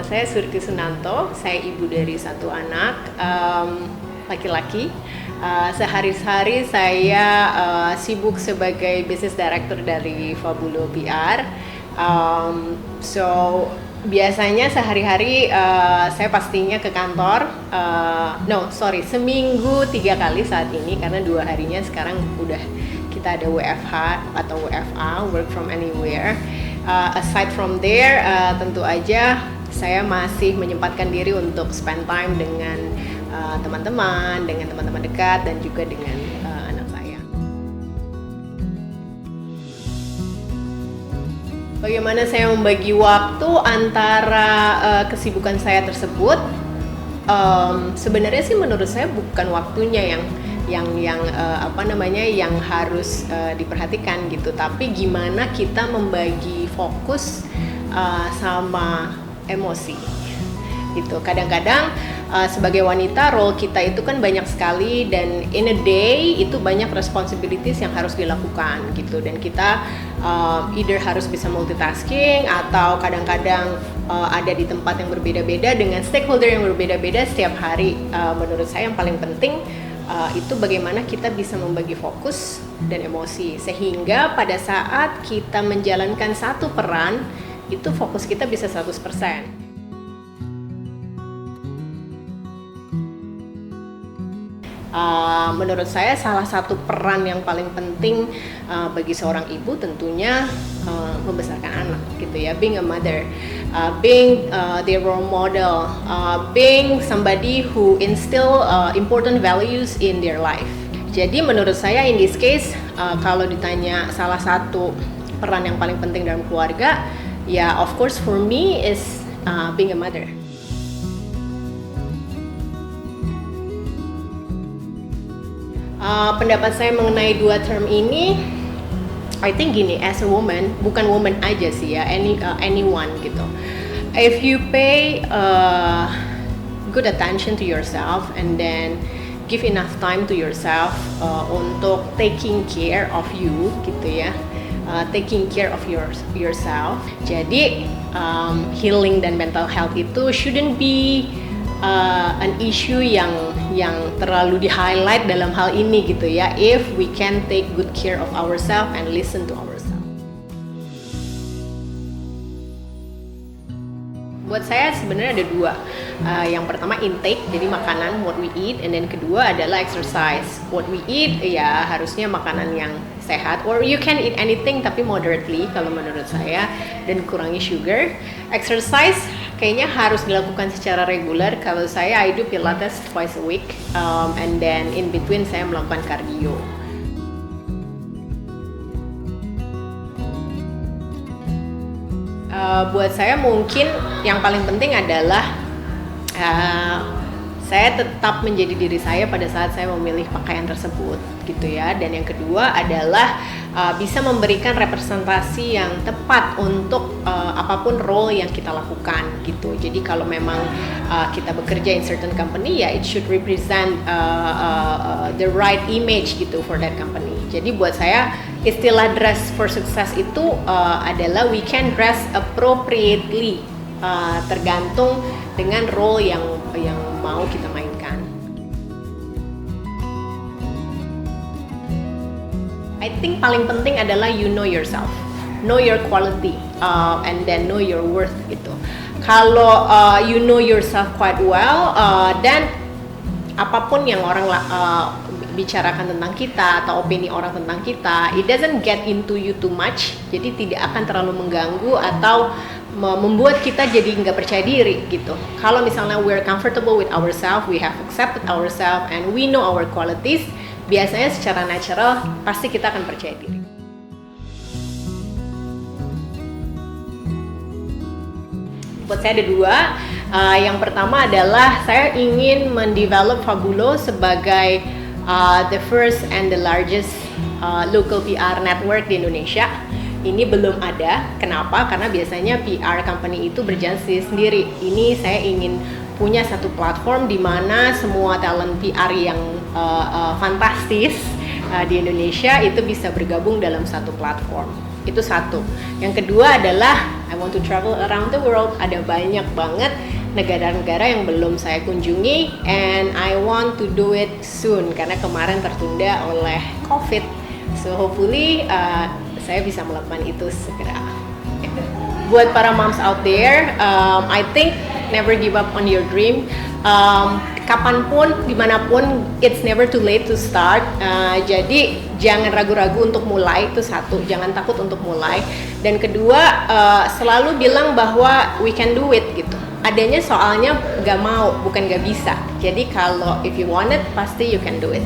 Nama saya Surti Sunanto, saya ibu dari satu anak laki-laki. Sehari-hari saya sibuk sebagai business director dari Fabulo PR. Biasanya sehari-hari saya pastinya ke kantor. Seminggu 3 kali saat ini karena 2 harinya sekarang udah kita ada WFH atau WFA, work from anywhere. Aside from there, tentu aja saya masih menyempatkan diri untuk spend time dengan teman-teman dekat dan juga dengan anak saya. Bagaimana saya membagi waktu antara kesibukan saya tersebut? Sebenarnya sih menurut saya bukan waktunya yang harus diperhatikan gitu, tapi gimana kita membagi fokus sama emosi gitu. Kadang-kadang sebagai wanita role kita itu kan banyak sekali, dan in a day itu banyak responsibilities yang harus dilakukan gitu, dan kita either harus bisa multitasking atau kadang-kadang ada di tempat yang berbeda-beda dengan stakeholder yang berbeda-beda setiap hari. Menurut saya yang paling penting itu bagaimana kita bisa membagi fokus dan emosi sehingga pada saat kita menjalankan satu peran itu fokus kita bisa 100%. Menurut saya salah satu peran yang paling penting bagi seorang ibu tentunya membesarkan anak gitu ya, being a mother, being their role model, being somebody who instill important values in their life. Jadi menurut saya in this case kalau ditanya salah satu peran yang paling penting dalam keluarga, ya of course for me is being a mother. Pendapat saya mengenai dua term ini, I think gini, as a woman, bukan woman aja sih ya, anyone gitu. If you pay good attention to yourself and then give enough time to yourself untuk taking care of you gitu ya, taking care of yourself. Jadi healing dan mental health itu shouldn't be an issue yang terlalu di-highlight dalam hal ini gitu ya, if we can take good care of ourselves and listen to ourselves. Buat saya sebenarnya ada dua. Yang pertama intake, jadi makanan, what we eat, and then kedua adalah exercise. What we eat ya harusnya makanan yang sehat, or you can eat anything tapi moderately kalau menurut saya, dan kurangi sugar. Exercise kayaknya harus dilakukan secara reguler. Kalau saya, I do Pilates twice a week, and then in between saya melakukan cardio. Buat saya mungkin yang paling penting adalah saya tetap menjadi diri saya pada saat saya memilih pakaian tersebut gitu ya, dan yang kedua adalah bisa memberikan representasi yang tepat untuk apapun role yang kita lakukan gitu. Jadi kalau memang kita bekerja in certain company, ya it should represent the right image gitu for that company. Jadi buat saya istilah dress for success itu adalah we can dress appropriately, tergantung dengan role yang mau kita mainkan. I think paling penting adalah you know yourself, know your quality, and then know your worth gitu. Kalau you know yourself quite well, dan apapun yang orang bicarakan tentang kita atau opini orang tentang kita, it doesn't get into you too much, jadi tidak akan terlalu mengganggu atau membuat kita jadi nggak percaya diri gitu. Kalau misalnya we're comfortable with ourselves, we have accepted ourselves, and we know our qualities, biasanya secara natural pasti kita akan percaya diri. Buat saya ada dua. Yang pertama adalah saya ingin mendevelop Fabulo sebagai the first and the largest local PR network di Indonesia. Ini belum ada. Kenapa? Karena biasanya PR company itu berjalan sendiri. Ini saya ingin punya satu platform di mana semua talent PR yang fantastis di Indonesia itu bisa bergabung dalam satu platform. Itu satu. Yang kedua adalah I want to travel around the world. Ada banyak banget negara-negara yang belum saya kunjungi, and I want to do it soon karena kemarin tertunda oleh COVID. So hopefully saya bisa melakukan itu segera. Buat para moms out there, I think never give up on your dream. Kapanpun, dimanapun, it's never too late to start. Jadi jangan ragu-ragu untuk mulai, itu satu. Jangan takut untuk mulai. Dan kedua, selalu bilang bahwa we can do it gitu. Adanya soalnya gak mau, bukan gak bisa. Jadi kalau if you want it, pasti you can do it.